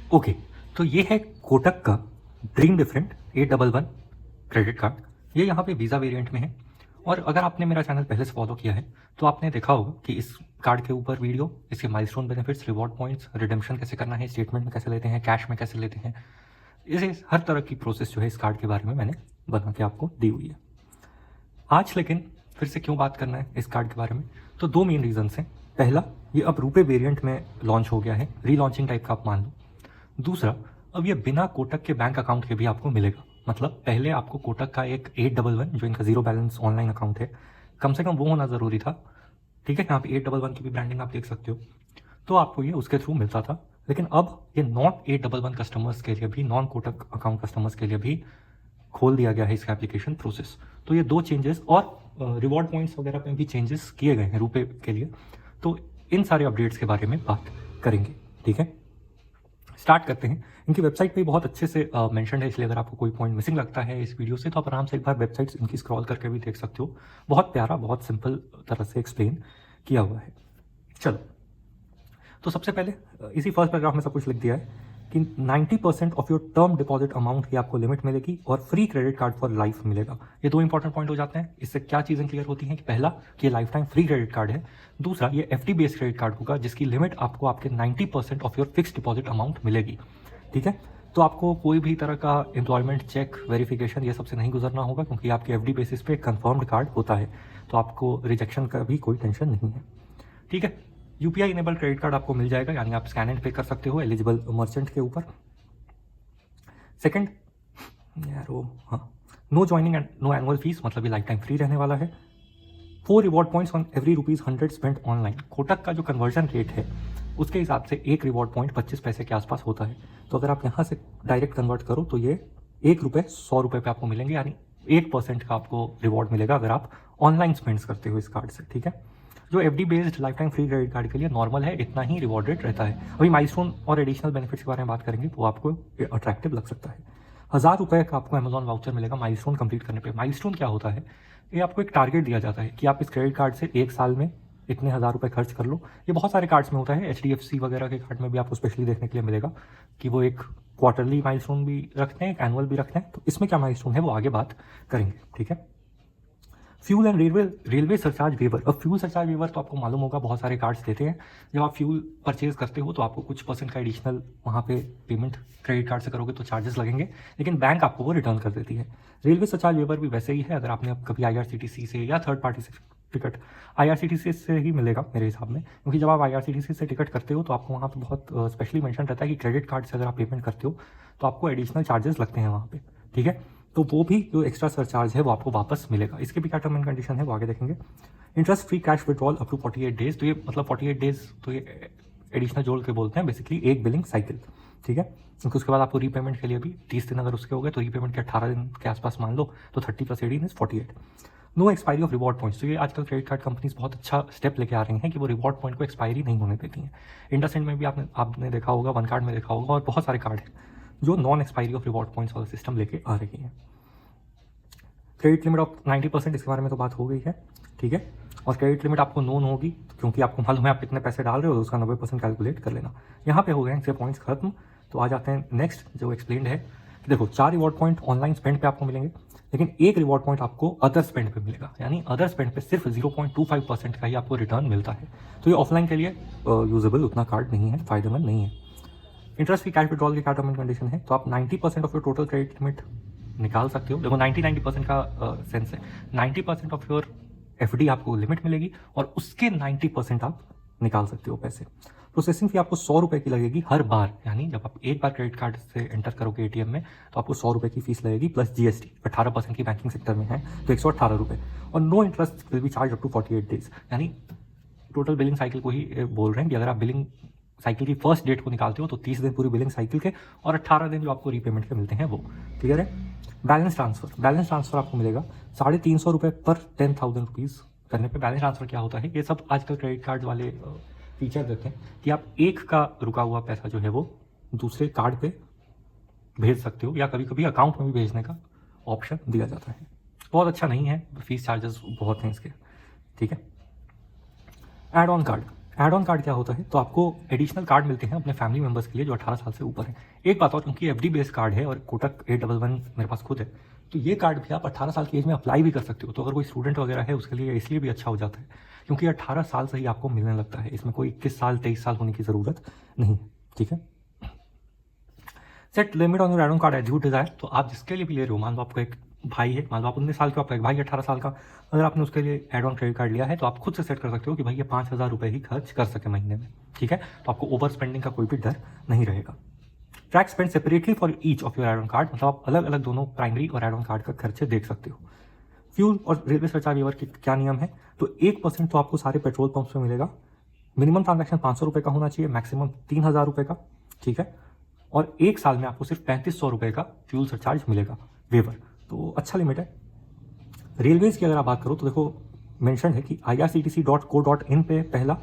Okay, तो ये है कोटक का ड्रीम डिफरेंट 811 क्रेडिट कार्ड। ये यहाँ पे वीज़ा वेरिएंट में है। और अगर आपने मेरा चैनल पहले से फॉलो किया है तो आपने देखा होगा कि इस कार्ड के ऊपर वीडियो, इसके milestone benefits, reward points, redemption कैसे करना है, स्टेटमेंट में कैसे लेते हैं, कैश में कैसे लेते हैं, इसे हर तरह की प्रोसेस जो है इस कार्ड के बारे में मैंने बना के आपको दी हुई है। आज लेकिन फिर से क्यों बात करना है इस कार्ड के बारे में, तो दो मेन रीजंस हैं। पहला, ये अब रुपे वेरिएंट में लॉन्च हो गया है, रीलॉन्चिंग टाइप का आप मान लो। दूसरा, अब ये बिना कोटक के बैंक अकाउंट के भी आपको मिलेगा। मतलब पहले आपको कोटक का एक 811 जो इनका जीरो बैलेंस ऑनलाइन अकाउंट है, कम से कम वो होना ज़रूरी था। ठीक है, यहाँ पे 811 की भी ब्रांडिंग आप देख सकते हो, तो आपको ये उसके थ्रू मिलता था। लेकिन अब ये नॉन 811 कस्टमर्स के लिए भी, नॉन कोटक अकाउंट कस्टमर्स के लिए भी खोल दिया गया है इसका एप्लीकेशन प्रोसेस। तो ये दो चेंजेस, और रिवॉर्ड पॉइंट्स वगैरह पे भी चेंजेस किए गए हैं रुपए के लिए। तो इन सारे अपडेट्स के बारे में बात करेंगे। ठीक है, स्टार्ट करते हैं। इनकी वेबसाइट पे बहुत अच्छे से मेंशन है, इसलिए अगर आपको कोई पॉइंट मिसिंग लगता है इस वीडियो से तो आप आराम से एक बार वेबसाइट्स इनकी स्क्रॉल करके भी देख सकते हो। बहुत प्यारा, बहुत सिंपल तरह से एक्सप्लेन किया हुआ है। चलो, तो सबसे पहले इसी फर्स्ट पैराग्राफ में सब कुछ लिख दिया है कि 90% of your term deposit amount की आपको लिमिट मिलेगी और free credit card for life मिलेगा। ये दो इंपॉर्टेंट पॉइंट हो जाते हैं। इससे क्या चीज़ें क्लियर होती हैं कि पहला, कि ये life time free credit card है। दूसरा, ये एफडी बेस्ड क्रेडिट कार्ड होगा जिसकी लिमिट आपको आपके 90% of your fix deposit amount मिलेगी। ठीक है, तो आपको कोई भी तरह का एम्प्लॉयमेंट चेक, वेरिफिकेशन, ये सबसे नहीं गुजरना होगा क्योंकि आपके एफडी बेसिस पे कंफर्म्ड कार्ड होता है, तो आपको रिजेक्शन का भी कोई टेंशन नहीं है। ठीक है, यूपीआई इनेबल क्रेडिट कार्ड आपको मिल जाएगा, यानी आप स्कैन एंड पे कर सकते हो एलिजिबल मर्चेंट के ऊपर। सेकंड यार वो, हाँ, no joining and no annual fees, मतलब ये लाइफ टाइम फ्री रहने वाला है। 4 reward points on every ₹100 spend online. Kotak का जो कन्वर्जन रेट है उसके हिसाब से एक रिवॉर्ड पॉइंट 25 पैसे के आसपास होता है। तो अगर आप यहाँ से डायरेक्ट कन्वर्ट करो तो ये ₹1 100 पे आपको मिलेंगे, यानी 8% का आपको रिवॉर्ड मिलेगा अगर आप ऑनलाइन स्पेंड्स करते हो इस कार्ड से। ठीक है, जो FD based life time free credit card के लिए नॉर्मल है, इतना ही रिवॉर्ड रेट रहता है। अभी माइलस्टोन और एडिशनल बेनिफिट्स के बारे में बात करेंगे, वो आपको अट्रैक्टिव लग सकता है। ₹1000 का आपको अमेजॉन वाउचर मिलेगा माइलस्टोन कंप्लीट करने पे। माइलस्टोन क्या होता है, ये आपको एक टारगेट दिया जाता है कि आप इस क्रेडिट कार्ड से एक साल में इतने ₹1000 खर्च कर लो। ये बहुत सारे कार्ड्स में होता है, HDFC वगैरह के कार्ड में भी आपको स्पेशली देखने के लिए मिलेगा कि वो एक क्वार्टरली माइलस्टोन भी रखते हैं, एक एनुअल भी रखते हैं। तो इसमें क्या माइलस्टोन है वो आगे बात करेंगे। ठीक है, fuel and railway surcharge waiver. अब फ्यूल सरचार्ज वेवर तो आपको मालूम होगा, बहुत सारे कार्ड्स देते हैं। जब आप फ्यूल परचेज करते हो तो आपको कुछ % का एडिशनल वहाँ पे पेमेंट क्रेडिट कार्ड से करोगे तो चार्जेस लगेंगे, लेकिन बैंक आपको वो रिटर्न कर देती है। रेलवे सरचार्ज वेवर भी वैसे ही है। अगर आपने अब कभी IRCTC से या थर्ड पार्टी से टिकट, IRCTC से ही मिलेगा मेरे हिसाब में, क्योंकि जब आप IRCTC से टिकट करते हो तो आपको वहाँ पे बहुत स्पेशली मेंशन रहता है कि क्रेडिट कार्ड से अगर आप पेमेंट करते हो तो आपको एडिशनल चार्जेस लगते हैं वहाँ पे। ठीक है, तो वो भी जो एक्स्ट्रा सरचार्ज है वो आपको वापस मिलेगा। इसके भी क्या टर्म एंड कंडीशन है वो आगे देखेंगे। Interest free cash withdrawal up to 48 days. तो ये मतलब 48 डेज तो ये एडिशनल जोड़ के बोलते हैं बेसिकली, एक बिलिंग साइकिल। ठीक है, क्योंकि उसके बाद आपको रीपेमेंट के लिए भी 30 दिन अगर उसके हो गए तो रीपेमेंट के 18 दिन के आसपास मान लो, तो 30 + 18 = 48। No expiry of reward points. तो ये आजकल क्रेडिट कार्ड कंपनीज बहुत अच्छा स्टेप लेके आ रही हैं कि वो रिवॉर्ड पॉइंट को एक्सपायरी नहीं होने देती हैं। इंडसइंड में भी आपने देखा होगा, वन कार्ड में देखा होगा, और बहुत सारे कार्ड हैं जो non expiry of reward points वाला सिस्टम लेके आ रही हैं। क्रेडिट लिमिट ऑफ 90%, इसके बारे में तो बात हो गई है। ठीक है, और क्रेडिट लिमिट आपको नोन होगी क्योंकि आपको मालूम है आप कितने पैसे डाल रहे हो, तो उसका 90% कैलकुलेट कर लेना। यहाँ पे हो गए इनसे पॉइंट्स खत्म। तो आ जाते हैं नेक्स्ट जो एक्सप्लेंड है कि देखो, 4 रिवॉर्ड पॉइंट ऑनलाइन स्पेंड पे आपको मिलेंगे, लेकिन एक रिवॉर्ड पॉइंट आपको अदर स्पेंड पे मिलेगा, यानी अदर स्पेंड पे सिर्फ 0.25% का ही आपको रिटर्न मिलता है। तो ये ऑफलाइन के लिए यूजेबल उतना कार्ड नहीं है, फायदेमंद नहीं है। इंटरेस्ट फ्री कैश विड्रॉल की क्या टर्म एंड कंडीशन है, तो आप 90% of your total credit limit निकाल सकते हो। देखो 90% का सेंस है, 90% ऑफ योर एफडी आपको लिमिट मिलेगी और उसके 90% आप निकाल सकते हो पैसे। प्रोसेसिंग फी आपको ₹100 की लगेगी हर बार, यानी जब आप एक बार क्रेडिट कार्ड से एंटर करोगे एटीएम में तो आपको ₹100 की फीस लगेगी प्लस GST। 18% की बैंकिंग सेक्टर में है तो ₹118। और no interest will be charge up to 48 days, यानी टोटल बिलिंग साइकिल को ही बोल रहे हैं कि अगर आप बिलिंग साइकिल की फर्स्ट डेट को निकालते हो तो 30 दिन पूरी बिलिंग साइकिल के, और 18 दिन जो आपको रीपेमेंट के मिलते हैं वो। क्लियर है। बैलेंस ट्रांसफर आपको मिलेगा ₹350 पर 10,000 रुपीज़ करने पे। बैलेंस ट्रांसफर क्या होता है, ये सब आजकल क्रेडिट कार्ड वाले फीचर देते हैं कि आप एक का रुका हुआ पैसा जो है वो दूसरे कार्ड पे भेज सकते हो, या कभी कभी अकाउंट में भी भेजने का ऑप्शन दिया जाता है। बहुत अच्छा नहीं है, फीस चार्जेस बहुत हैं इसके। ठीक है, add on card. Add on card क्या होता है, तो आपको एडिशनल कार्ड मिलते हैं अपने फैमिली मेंबर्स के लिए जो 18 साल से ऊपर है। एक बात और, क्योंकि एफडी बेस्ड कार्ड है और कोटक 811 मेरे पास खुद है, तो ये कार्ड भी आप 18 साल की एज में अप्लाई भी कर सकते हो। तो अगर कोई स्टूडेंट वगैरह है उसके लिए इसलिए भी अच्छा हो जाता है क्योंकि 18 साल से ही आपको मिलने लगता है, इसमें कोई 21 साल 23 साल होने की ज़रूरत नहीं है। ठीक है, set limit on your add on card as you desire. तो आप जिसके लिए भी ले रहे हो, मान लो आपको एक भाई है, मान लो आप 19 साल के, आपका एक भाई 18 साल का, अगर आपने उसके लिए एड ऑन क्रेडिट कार्ड लिया है तो आप खुद से सेट कर सकते हो कि भाई ये 5,000 रुपये ही खर्च कर सके महीने में। ठीक है, तो आपको ओवर स्पेंडिंग का कोई भी डर नहीं रहेगा। Track spend separately for each of your add on card, मतलब आप अलग अलग दोनों प्राइमरी और एड ऑन कार्ड का खर्चे देख सकते हो। फ्यूल और रेलवे सरचार्ज वेवर के क्या नियम है, तो 1% तो आपको सारे पेट्रोल पंप्स में मिलेगा। मिनिमम ट्रांजैक्शन 500 रुपये का होना चाहिए, मैक्सिमम 3,000 रुपये का। ठीक है, और एक साल में आपको सिर्फ 3500 रुपये का फ्यूल सरचार्ज मिलेगा वेवर, तो अच्छा लिमिट है। रेलवेज की अगर आप बात करो तो देखो मेंशन है कि irctc.co.in पे पहला,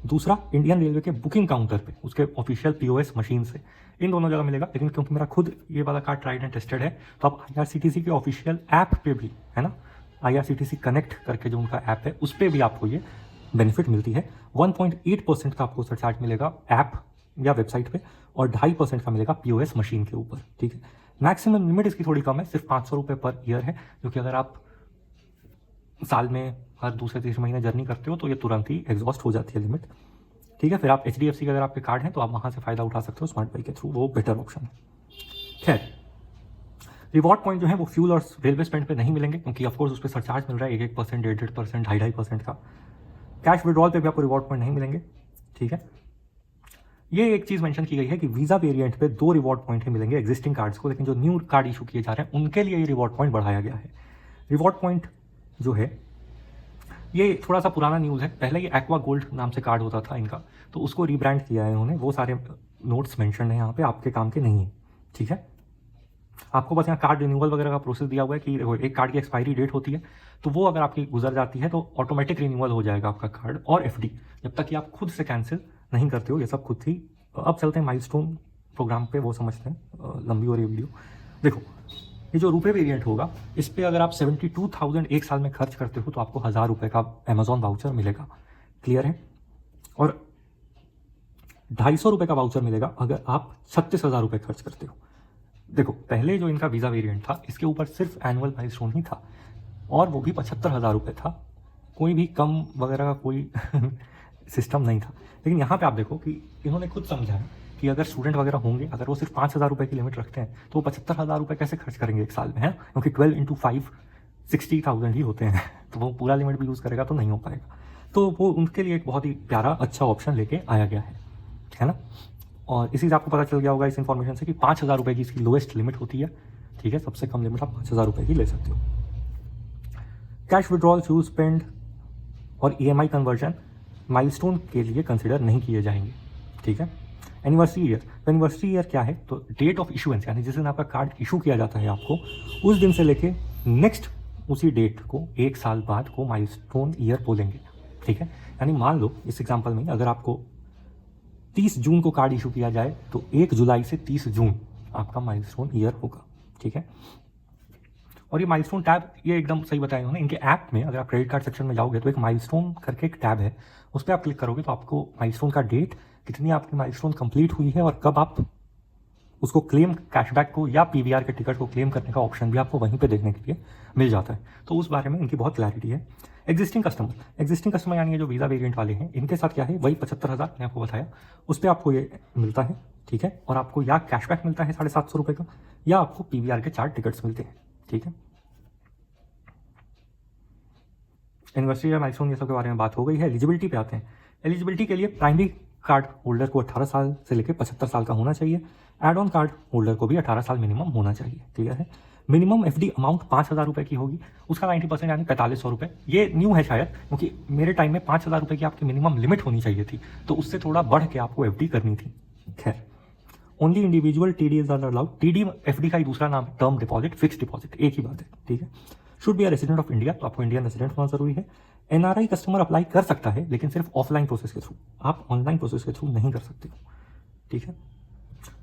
दूसरा इंडियन रेलवे के बुकिंग काउंटर पे उसके ऑफिशियल POS मशीन से, इन दोनों जगह मिलेगा। लेकिन क्योंकि मेरा खुद ये वाला कार्ड ट्राइड एंड टेस्टेड है तो आप IRCTC के ऑफिशियल ऐप पे भी, है ना, IRCTC कनेक्ट करके जो उनका ऐप है उस पर भी आपको ये बेनिफिट मिलती है। 1.8% का आपको सरचार्ज मिलेगा ऐप या वेबसाइट पे और 2.5% का मिलेगा POS मशीन के ऊपर। ठीक है, मैक्सिमम लिमिट इसकी थोड़ी कम है, सिर्फ 500 रुपये पर ईयर है, क्योंकि अगर आप साल में हर दूसरे तीसरे महीने जर्नी करते हो तो ये तुरंत ही एग्जॉस्ट हो जाती है लिमिट। ठीक है, फिर आप HDFC के अगर आपके कार्ड हैं तो आप वहाँ से फ़ायदा उठा सकते हो स्मार्ट बाई के थ्रू, वो बेटर ऑप्शन है। खैर, रिवॉर्ड पॉइंट जो है वो फ्यूल और रेलवे स्पेंड पे नहीं मिलेंगे, क्योंकि ऑफकोर्स उस पर सरचार्ज मिल रहा है 1%, 1.5%, 2.5% का। कैश विड्रॉल पे भी आपको रिवॉर्ड पॉइंट नहीं मिलेंगे। ठीक है, ये एक चीज़ मेंशन की गई है कि वीज़ा वेरिएंट पे 2 रिवॉर्ड पॉइंट ही मिलेंगे एग्जिस्टिंग कार्ड्स को, लेकिन जो न्यू कार्ड इशू किए जा रहे हैं उनके लिए ये रिवॉर्ड पॉइंट बढ़ाया गया है। रिवॉर्ड पॉइंट जो है ये थोड़ा सा पुराना न्यूज़ है, पहले ये एक्वा गोल्ड नाम से कार्ड होता था इनका, तो उसको रीब्रांड किया है इन्होंने। वो सारे नोट्स मेंशन है यहाँ पे, आपके काम के नहीं है। ठीक है, आपको बस यहाँ कार्ड रिन्यूअल वगैरह का प्रोसेस दिया हुआ है कि देखो एक कार्ड की एक्सपायरी डेट होती है, तो वो अगर आपकी गुजर जाती है तो ऑटोमेटिक रिन्यूअल हो जाएगा आपका कार्ड और FD, जब तक कि आप खुद से कैंसिल नहीं करते हो। ये सब खुद ही। अब चलते हैं माइलस्टोन प्रोग्राम पे, वो समझते हैं, लंबी हो रही वीडियो। देखो, ये जो रुपए वेरिएंट होगा इस पर अगर आप 72,000 एक साल में खर्च करते हो तो आपको 1,000 रुपये का अमेजॉन वाउचर मिलेगा। क्लियर है, और 250 रुपये का वाउचर मिलेगा अगर आप 36,000 रुपये खर्च करते हो। देखो, पहले जो इनका वीज़ा वेरिएंट था इसके ऊपर सिर्फ एनुअल माइलस्टोन ही था और वो भी 75,000 रुपये था, कोई भी कम वगैरह का कोई सिस्टम नहीं था। लेकिन यहाँ पे आप देखो कि इन्होंने खुद समझा है कि अगर स्टूडेंट वगैरह होंगे, अगर वो सिर्फ 5,000 रुपये की लिमिट रखते हैं तो वो 75,000 रुपये कैसे खर्च करेंगे एक साल में, है, क्योंकि 12 × 5 60,000 ही होते हैं, तो वो पूरा लिमिट भी यूज़ करेगा तो नहीं हो पाएगा। तो वो उनके लिए एक बहुत ही प्यारा अच्छा ऑप्शन लेके आया गया है ना। और इसी से आपको पता चल गया होगा इस इन्फॉर्मेशन से कि 5,000 रुपये की इसकी लोएस्ट लिमिट होती है। ठीक है, सबसे कम लिमिट आप 5,000 रुपये की ले सकते हो। कैश विड्रॉल, फ्यूल स्पेंड और EMI कन्वर्जन माइलस्टोन के लिए कंसिडर नहीं किए जाएंगे। ठीक है, एनिवर्सरी ईयर, तो एनिवर्सरी ईयर क्या है, तो डेट ऑफ इशुएंस, यानी जिस दिन आपका कार्ड इशू किया जाता है आपको, उस दिन से लेके नेक्स्ट उसी डेट को एक साल बाद को माइलस्टोन ईयर बोलेंगे। ठीक है, यानी मान लो इस एग्जांपल में अगर आपको 30 जून को कार्ड इशू किया जाए तो 1 जुलाई से 30 जून आपका माइलस्टोन ईयर होगा। ठीक है, और ये माइलस्टोन टैब ये एकदम सही बताया उन्होंने, इनके ऐप में अगर आप क्रेडिट कार्ड सेक्शन में जाओगे तो एक माइलस्टोन करके एक टैब है, उस पर आप क्लिक करोगे तो आपको माइलस्टोन का डेट, कितनी आपकी माइलस्टोन कंप्लीट हुई है और कब आप उसको क्लेम, कैशबैक को या PVR के टिकट को क्लेम करने का ऑप्शन भी आपको वहीं पे देखने के लिए मिल जाता है। तो उस बारे में इनकी बहुत क्लैरिटी है। एग्जिस्टिंग कस्टमर यानी ये जो वीज़ा वेरिएंट वाले हैं इनके साथ क्या है, वही 75,000 मैंने आपको बताया, उस पर आपको ये मिलता है। ठीक है, और आपको या कैशबैक मिलता है 750 रुपये का, या आपको PVR के 4 टिकट्स मिलते हैं। ठीक है, एनिवर्सरी या माइलस्टोन ये सब के बारे में बात हो गई है। एलिजिबिलिटी पे आते हैं। एलिजिबिलिटी के लिए प्राइमरी कार्ड होल्डर को 18 साल से लेकर 75 साल का होना चाहिए। एड ऑन कार्ड होल्डर को भी 18 साल मिनिमम होना चाहिए। क्लियर है, मिनिमम FD अमाउंट 5,000 रुपये की होगी, उसका 90% यानी 4500 रुपये। ये न्यू है शायद, क्योंकि मेरे टाइम में 5,000 रुपये की आपकी मिनिमम लिमिट होनी चाहिए थी, तो उससे थोड़ा बढ़ के आपको FD करनी थी। खैर, only individual TDs are allowed. TD FD का ही दूसरा नाम है, टर्म डिपॉजिट, फिक्स डिपॉजिट, एक ही बात है। ठीक है, should be a resident of India, तो आपको इंडियन रेसिडेंट होना जरूरी है। NRI कस्टमर अप्लाई कर सकता है लेकिन सिर्फ ऑफलाइन प्रोसेस के थ्रू, आप ऑनलाइन प्रोसेस के थ्रू नहीं कर सकते हो। ठीक है,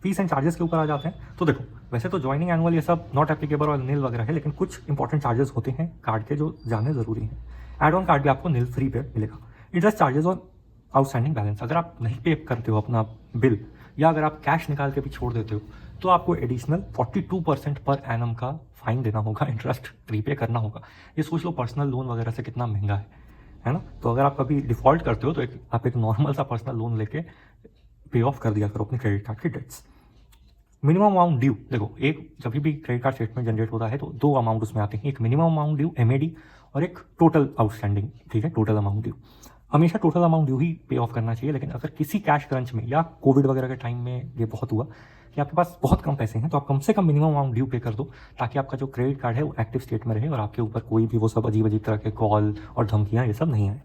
फीस एंड चार्जेस के ऊपर आ जाते हैं। तो देखो, वैसे तो ज्वाइनिंग एनुअल ये सब नॉट एप्लीकेबल और नील वगैरह है, लेकिन कुछ इंपॉर्टेंट चार्जेस होते हैं कार्ड के जो जानने जरूरी हैं। एड ऑन कार्ड भी आपको नील फ्री पे मिलेगा। इंटरेस्ट चार्जेस और आउटस्टैंडिंग बैलेंस अगर आप नहीं पे करते हो अपना बिल, या अगर आप कैश निकाल के भी छोड़ देते हो, तो आपको एडिशनल 42% पर एनम का फाइन देना होगा, इंटरेस्ट रीपे करना होगा। ये सोच लो पर्सनल लोन वगैरह से कितना महंगा है ना। तो अगर आप कभी डिफ़ॉल्ट करते हो तो आप एक नॉर्मल सा पर्सनल लोन लेके पे ऑफ कर दिया करो अपने क्रेडिट कार्ड की डेट्स। मिनिमम अमाउंट ड्यू, देखो एक जब भी क्रेडिट कार्ड स्टेटमेंट जनरेट होता है तो दो अमाउंट उसमें आते हैं, एक मिनिमम अमाउंट ड्यू MAD और एक टोटल आउटस्टैंडिंग, ठीक है, टोटल अमाउंट ड्यू। हमेशा टोटल अमाउंट ड्यू ही पे ऑफ करना चाहिए, लेकिन अगर किसी कैश क्रंच में या कोविड वगैरह के टाइम में ये बहुत हुआ कि आपके पास बहुत कम पैसे हैं, तो आप कम से कम मिनिमम अमाउंट ड्यू पे कर दो, ताकि आपका जो क्रेडिट कार्ड है वो एक्टिव स्टेट में रहे और आपके ऊपर कोई भी वो सब अजीब अजीब तरह के कॉल और धमकियाँ ये सब नहीं आए।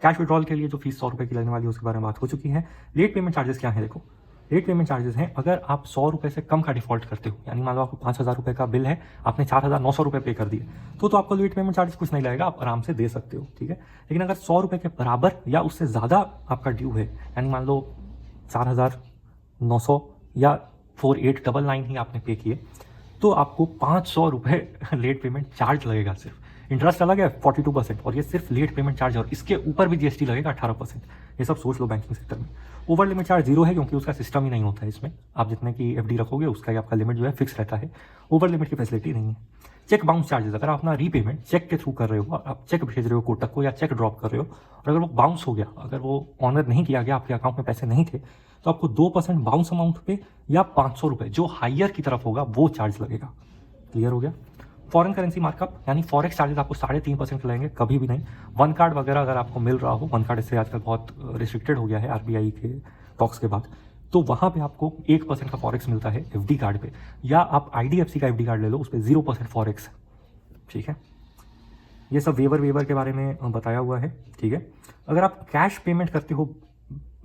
कैश विड्रॉल के लिए जो फीस 100 रुपये की लगने वाली है उसके बारे में बात हो चुकी है। लेट पेमेंट चार्जेस क्या है, देखो लेट पेमेंट चार्जेस हैं अगर आप 100 रुपये से कम का डिफॉल्ट करते हो, यानी मान लो आपको 5,000 रुपये का बिल है, आपने 4,900 रुपये पे कर दिए, तो आपको लेट पेमेंट चार्जेस कुछ नहीं लगेगा, आप आराम से दे सकते हो, ठीक है। लेकिन अगर 100 रुपये के बराबर या उससे ज़्यादा आपका ड्यू है, यानी मान लो 4,900 या 4,899 ही आपने पे किए, तो आपको 500 रुपये लेट पेमेंट चार्ज लगेगा सिर्फ। इंटरेस्ट अलग है 42% और ये सिर्फ लेट पेमेंट चार्ज है, और इसके ऊपर भी GST लगेगा 18%। ये सब सोच लो बैंकिंग सेक्टर में। ओवर लिमिट चार्ज 0 है क्योंकि उसका सिस्टम ही नहीं होता है इसमें, आप जितने की FD रखोगे उसका ही आपका लिमिट जो है फिक्स रहता है, ओवर लिमिट की फैसिलिटी नहीं है। चेक बाउंस चार्जेस, अगर आप अपना रीपेमेंट चेक के थ्रू कर रहे हो, आप चेक भेज रहे हो कोटक को या चेक ड्रॉप कर रहे हो, और अगर वो बाउंस हो गया, अगर वो ऑनर नहीं किया गया, आपके अकाउंट में पैसे नहीं थे, तो आपको 2% बाउंस अमाउंट पे या 500 रुपये जो हायर की तरफ होगा वो चार्ज लगेगा। क्लियर हो गया। फॉरेन करेंसी मार्कअप यानी फॉरेक्स चार्जेस आपको 3.5% लगेंगे, कभी भी नहीं। वन कार्ड वगैरह अगर आपको मिल रहा हो, वन कार्ड इससे आजकल बहुत रिस्ट्रिक्टेड हो गया है RBI के टॉक्स के बाद, तो वहाँ पे आपको 1% का फॉरेक्स मिलता है FD कार्ड पे, या आप IDFC का FD कार्ड ले लो, उस पर 0% फॉरेक्स है, ठीक है। ये सब वेवर के बारे में बताया हुआ है, ठीक है। अगर आप कैश पेमेंट करते हो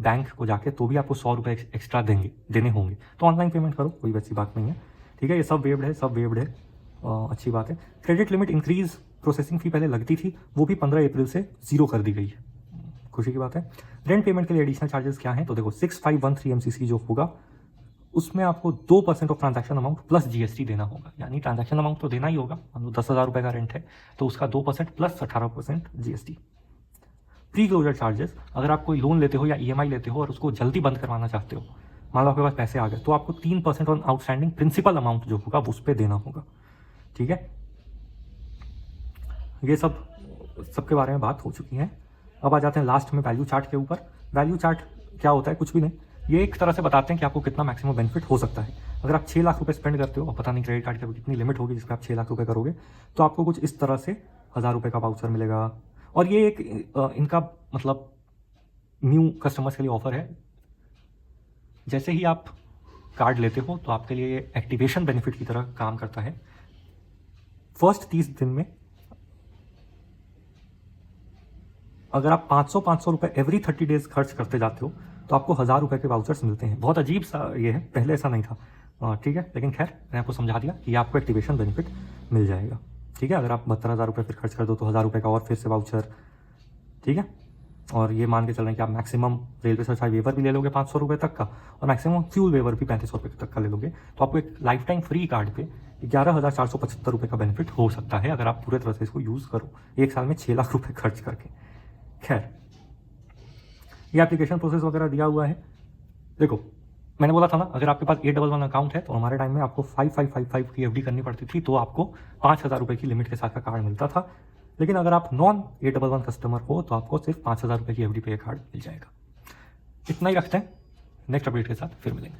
बैंक को जाके, तो भी आपको 100 रुपये एक्स्ट्रा देने होंगे, तो ऑनलाइन पेमेंट करो, कोई वैसी बात नहीं है, ठीक है। ये सब वेव्ड है, अच्छी बात है। Credit limit increase, processing fee पहले लगती थी, वो भी 15 अप्रैल से 0 कर दी गई है, खुशी की बात है। रेंट पेमेंट के लिए एडिशनल चार्जेस क्या हैं, तो देखो 6513 MCC जो होगा उसमें आपको 2% of transaction amount plus GST देना होगा, यानी ट्रांजैक्शन अमाउंट तो देना ही होगा, मान लो 10,000 रुपये का रेंट है तो उसका 2% plus 18% GST। Pre closure charges, अगर आप कोई लोन लेते हो या EMI लेते हो और उसको जल्दी बंद करवाना चाहते हो, मान लो आपके पास पैसे आ गए, तो आपको 3% ऑन आउटस्टैंडिंग प्रिंसिपल अमाउंट जो होगा उस पर देना होगा, ठीक है। ये सबके बारे में बात हो चुकी है। अब आ जाते हैं लास्ट में वैल्यू चार्ट के ऊपर। वैल्यू चार्ट क्या होता है, कुछ भी नहीं, ये एक तरह से बताते हैं कि आपको कितना मैक्सिमम बेनिफिट हो सकता है। अगर आप 6 लाख रुपए स्पेंड करते हो और पता नहीं क्रेडिट कार्ड की कितनी लिमिट होगी जिसमें आप 6 लाख रुपए करोगे, तो आपको कुछ इस तरह से 1,000 रुपये का वाउचर मिलेगा। और ये एक इनका मतलब न्यू कस्टमर्स के लिए ऑफर है। जैसे ही आप कार्ड लेते हो तो आपके लिए एक्टिवेशन बेनिफिट की तरह काम करता है। फर्स्ट 30 दिन में अगर आप 500 रुपये एवरी 30 डेज खर्च करते जाते हो तो आपको 1,000 रुपये के वाउचर्स मिलते हैं। बहुत अजीब सा ये है, पहले ऐसा नहीं था, ठीक है। लेकिन खैर मैंने आपको समझा दिया कि आपको एक्टिवेशन बेनिफिट मिल जाएगा, ठीक है। अगर आप 72,000 रुपये फिर खर्च कर दो तो 1,000 रुपये का और फिर से वाउचर, ठीक है। और ये मान के चल रहे हैं कि आप मैक्सिमम रेलवे सर्चार्ज वेवर भी ले लोगे 500 रुपये तक का, और मैक्सिमम फ्यूल वेवर भी 3500 रुपये तक का ले लोगे, तो आपको एक लाइफ टाइम फ्री कार्ड पे 11,475 रुपये का बेनिफिट हो सकता है अगर आप पूरे तरह से इसको यूज़ करो, एक साल में 6 लाख रुपये खर्च करके। खैर ये एप्लीकेशन प्रोसेस वगैरह दिया हुआ है। देखो मैंने बोला था ना, अगर आपके पास 811 अकाउंट है तो हमारे टाइम में आपको 5555 की FD करनी पड़ती थी, तो आपको 5,000 रुपये की लिमिट के साथ का कार्ड मिलता था। लेकिन अगर आप नॉन 811 कस्टमर हो तो आपको सिर्फ 5,000 रुपये की FD पे कार्ड मिल जाएगा। इतना ही रखते हैं, नेक्स्ट अपडेट के साथ फिर मिलेंगे।